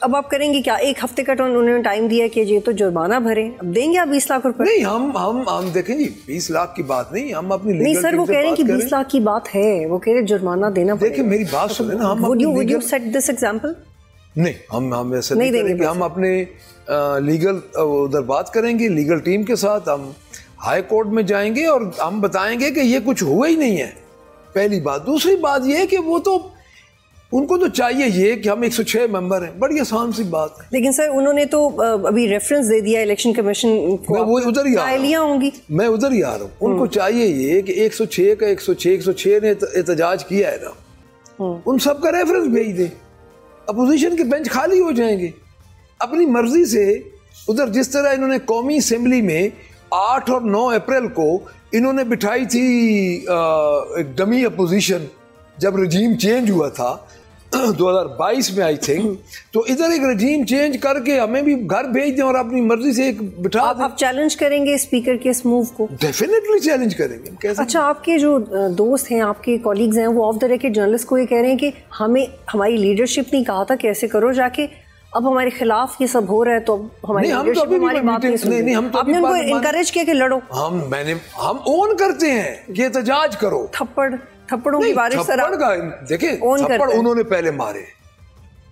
अब आप करेंगे क्या? एक हफ्ते का उन्होंने टाइम दिया कि ये तो जुर्माना भरें, अब देंगे आप 20 लाख रुपए? नहीं, हम देखें जी, 20 लाख की बात नहीं, हम अपनी नहीं सर, वो कह रहे हैं कि 20 लाख की बात है, वो कह रहे जुर्माना देना पड़ेगा। देखिए मेरी बात सुने ना, हम would you set this example? नहीं, हम ऐसा नहीं करेंगे। हम अपने लीगल उधर बात करेंगे, लीगल टीम के साथ हम हाई कोर्ट में जाएंगे और हम बताएंगे कि ये कुछ हुआ ही नहीं है, पहली बात। दूसरी बात ये है कि वो तो उनको तो चाहिए ये कि हम 106 मेंबर हैं, बड़ी आसान सी बात है। लेकिन सर उन्होंने तो अभी रेफरेंस दे दिया इलेक्शन कमीशन को, मैं वो उधर ही आ रहा हूं। होंगी, मैं उधर ही आ रहा हूँ। उनको चाहिए ये कि 106 का 106 ने एहतजाज किया है ना, उन सब का रेफरेंस भेज दे, अपोजिशन के बेंच खाली हो जाएंगे। अपनी मर्जी से उधर जिस तरह इन्होंने कौमी असेंबली में 8 और 9 अप्रैल को इन्होंने बिठाई थी एक डमी अपोजिशन, जब रजीम चेंज हुआ था 2022 में आई थिंक, तो इधर एक रजीम चेंज करके हमें भी घर भेज दें और अपनी मर्जी से एक बिठा दें। आप चैलेंज करेंगे स्पीकर के इस मूव को? डेफिनेटली चैलेंज करेंगे। कैसे? अच्छा, आपके जो दोस्त हैं, आपके कॉलीग्स हैं, वो ऑफ द रेकॉर्ड जर्नलिस्ट को ये कह रहे हैं कि हमें हमारी लीडरशिप नहीं कहा था कैसे करो जाके, अब हमारे खिलाफ ये सब हो रहा है तो हमारी लीडरशिप हमारी बात नहीं सुन रही। आपने उनको इनकरेज किया कि लड़ो? हम ओन करते हैं कि एहतजाज करो। थप्पड़ों की बारिश देखिए, थप्पड़ उन्होंने पहले मारे,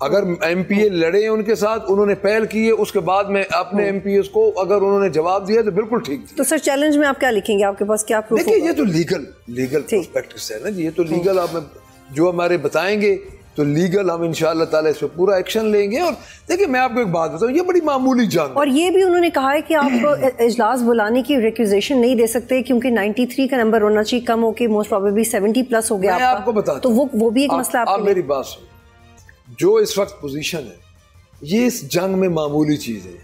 अगर एमपीए लड़े उनके साथ, उन्होंने पहल की है, उसके बाद में अपने एमपीएस को अगर उन्होंने जवाब दिया तो बिल्कुल ठीक। तो सर चैलेंज में आप क्या लिखेंगे? आपके पास क्या प्रूफ? देखिए ये तो लीगल पर्सपेक्टिव है ना जी, ये तो लीगल आप जो हमारे बताएंगे तो लीगल हम इंशाअल्लाह ताला इस पे पूरा एक्शन लेंगे। और देखिए मैं आपको एक बात बताऊं, ये बड़ी मामूली जंग, और ये भी उन्होंने कहा है कि आप इजलास बुलाने की रिक्वेजिशन नहीं दे सकते क्योंकि 93 का नंबर होना चाहिए, कम होके मोस्ट प्रोबेबली 70 प्लस हो गया। मैं आपको बताता तो वो भी एक मसला। आप मेरी बात सुन, जो इस वक्त पोजीशन है ये इस जंग में मामूली चीज है।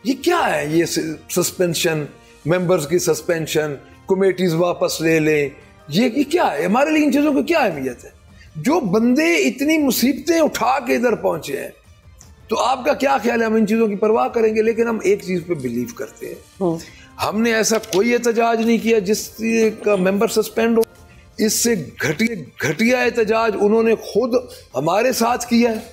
ये क्या है? ये सस्पेंशन, मेंबर्स की सस्पेंशन, कमेटीज वापस ले लें, ये क्या है? हमारे लिए इन चीजों की क्या अहमियत है? जो बंदे इतनी मुसीबतें उठा के इधर पहुंचे हैं, तो आपका क्या ख्याल है? हम इन चीजों की परवाह करेंगे? लेकिन हम एक चीज पे बिलीव करते हैं, हमने ऐसा कोई एहतजाज नहीं किया जिसका मेंबर सस्पेंड हो। इससे घटिया एहतजाज उन्होंने खुद हमारे साथ किया है।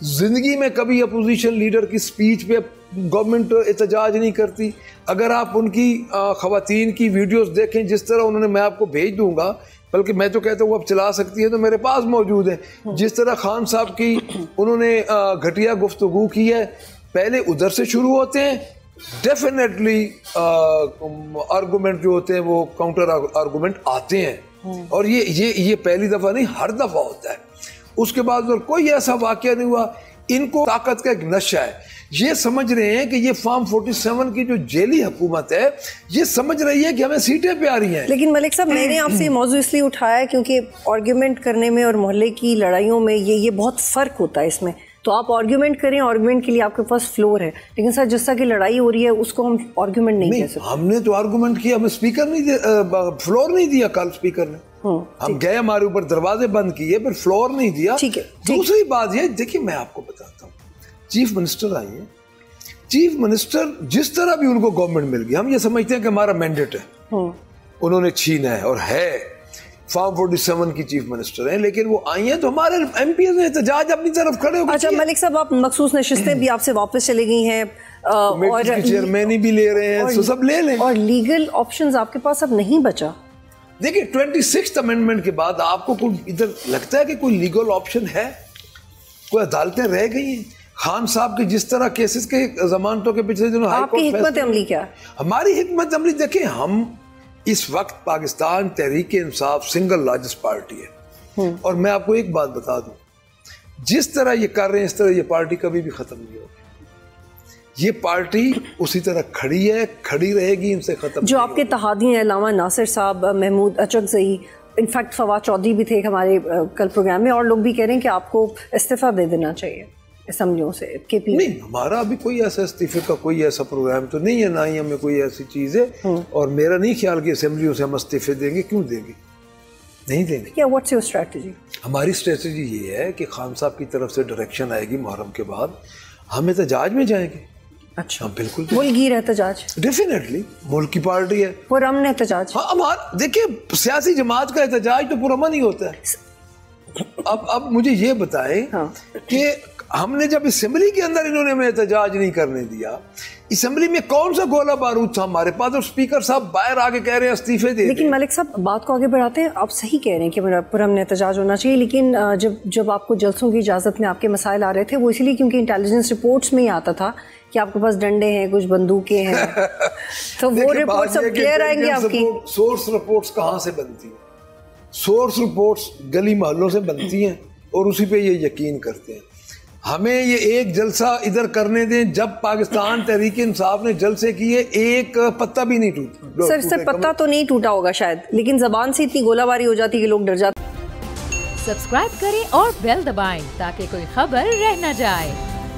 जिंदगी में कभी अपोजिशन लीडर की स्पीच पे गवर्नमेंट एहतजाज नहीं करती। अगर आप उनकी खवातीन की वीडियोस देखें, जिस तरह उन्होंने, मैं आपको भेज दूंगा, बल्कि मैं तो कहता हूँ अब चला सकती है तो मेरे पास मौजूद है, जिस तरह खान साहब की उन्होंने घटिया गुफ्तगू की है। पहले उधर से शुरू होते हैं, डेफिनेटली आर्गूमेंट जो होते हैं वो काउंटर आर्गूमेंट आते हैं, और ये पहली दफा नहीं, हर दफा होता है। उसके बाद कोई ऐसा वाकया नहीं हुआ। इनको ताकत का एक नशा है, ये समझ रहे हैं कि ये फॉर्म 47 की जो जेली हुकूमत है, ये समझ रही है कि हमें सीटें पे आ रही हैं। लेकिन मलिक साहब, मैंने आपसे ये मौजू इसलिए उठाया क्योंकि आर्ग्यूमेंट करने में और मोहल्ले की लड़ाइयों में ये बहुत फ़र्क होता है इसमें। तो आप आर्ग्यूमेंट करें, आर्ग्यूमेंट के लिए आपके पास फ्लोर है, लेकिन सर जिस तरह की लड़ाई हो रही है उसको हम आर्ग्यूमेंट नहीं कह सकते। हमने तो आर्ग्यूमेंट किया, हमें स्पीकर नहीं दिया, फ्लोर नहीं दिया कल स्पीकर ने। हम गए, हमारे ऊपर दरवाजे बंद किए, फिर फ्लोर नहीं दिया। दूसरी बात ये, देखिए मैं आपको बताता हूँ, चीफ मिनिस्टर आई है, चीफ मिनिस्टर जिस तरह भी उनको गवर्नमेंट मिल गई, हम ये समझते हैं कि हमारा मैंडेट है, उन्होंने छीना है, और है फॉर्म 47 की चीफ मिनिस्टर हैं, लेकिन वो आई हैं तो हमारे एमपीएस ने एहतजाज अपनी तरफ खड़े हो गए। अच्छा मलिक साहब, आप मखसूस नशिस्तें भी आपसे वापस चली गई हैं और चेयरमैन भी ले रहे हैं, तो सब ले लें, और लीगल ऑप्शंस आपके पास अब नहीं बचा। देखिए 26th अमेंडमेंट के बाद आपको कोई इधर लगता है कि कोई लीगल ऑप्शन है? कोई अदालतें रह गई हैं? खान साहब के जिस तरह केसेस के जमानतों के पिछले दिनों आपकी हिकमत अमली क्या? हमारी हिकमत अमली, देखिए हम इस वक्त Pakistan Tehreek Insaf single largest party है, और मैं आपको एक बात बता दूं, जिस तरह ये कर रहे हैं इस तरह ये पार्टी कभी भी खत्म नहीं होगी। ये पार्टी उसी तरह खड़ी है, खड़ी रहेगी, इनसे खत्म। जो आपके तहादी हैं, अल्लामा नासिर साहब, महमूद अचकज़ई, इनफैक्ट फवाद चौधरी भी थे हमारे कल प्रोग्राम में, और लोग भी कह रहे हैं कि आपको इस्तीफा दे देना चाहिए असम्बलियों से। केपी नहीं, हमारा अभी कोई ऐसा इस्तीफे का कोई ऐसा प्रोग्राम तो नहीं है, ना ही हमें कोई ऐसी चीज़ है, और मेरा नहीं ख्याल कि असेंबलियों से हम इस्तीफे देंगे। क्यों देंगे? नहीं देंगे। क्या व्हाट्स योर स्ट्रेटजी? हमारी स्ट्रेटजी ये है कि खान साहब की तरफ से डायरेक्शन आएगी मुहर्रम के बाद, हम एहतजाज में जाएंगे। अच्छा, बिल्कुल मुल्क एहतजाज, डेफिनेटली मुल्क की पार्टी है, पुरअमन एहतजाज। हाँ, देखिए सियासी जमात का एहतजाज तो पुरअमन ही होता है। अब मुझे ये बताएं कि हमने जब असेंबली के अंदर इन्होंने हमें एहतजाज नहीं करने दिया, असेंबली में कौन सा गोला बारूद था हमारे पास, और स्पीकर साहब बाहर आके कह रहे हैं इस्तीफे दे। लेकिन मलिक साहब बात को आगे बढ़ाते हैं, आप सही कह रहे हैं कि पर हमने एहतजाज होना चाहिए, लेकिन जब आपको जलसों की इजाज़त में आपके मसाइल आ रहे थे वो इसलिए क्योंकि इंटेलिजेंस रिपोर्ट्स में ही आता था कि आपके पास डंडे हैं, कुछ बंदूकें हैं, तो वो रिपोर्ट सब क्लियर आएंगी आपकी। सोर्स रिपोर्ट्स कहाँ से बनती हैं? सोर्स रिपोर्ट्स गली मोहल्लों से बनती हैं और उसी पे ये यकीन करते हैं। हमें ये एक जलसा इधर करने दें, जब पाकिस्तान तहरीक इंसाफ ने जलसे किए एक पत्ता भी नहीं टूटा। सर पत्ता तो नहीं टूटा होगा शायद, लेकिन जबान से इतनी गोलाबारी हो जाती कि लोग डर जाते। सब्सक्राइब करें और बेल दबाएं ताकि कोई खबर रह न जाए।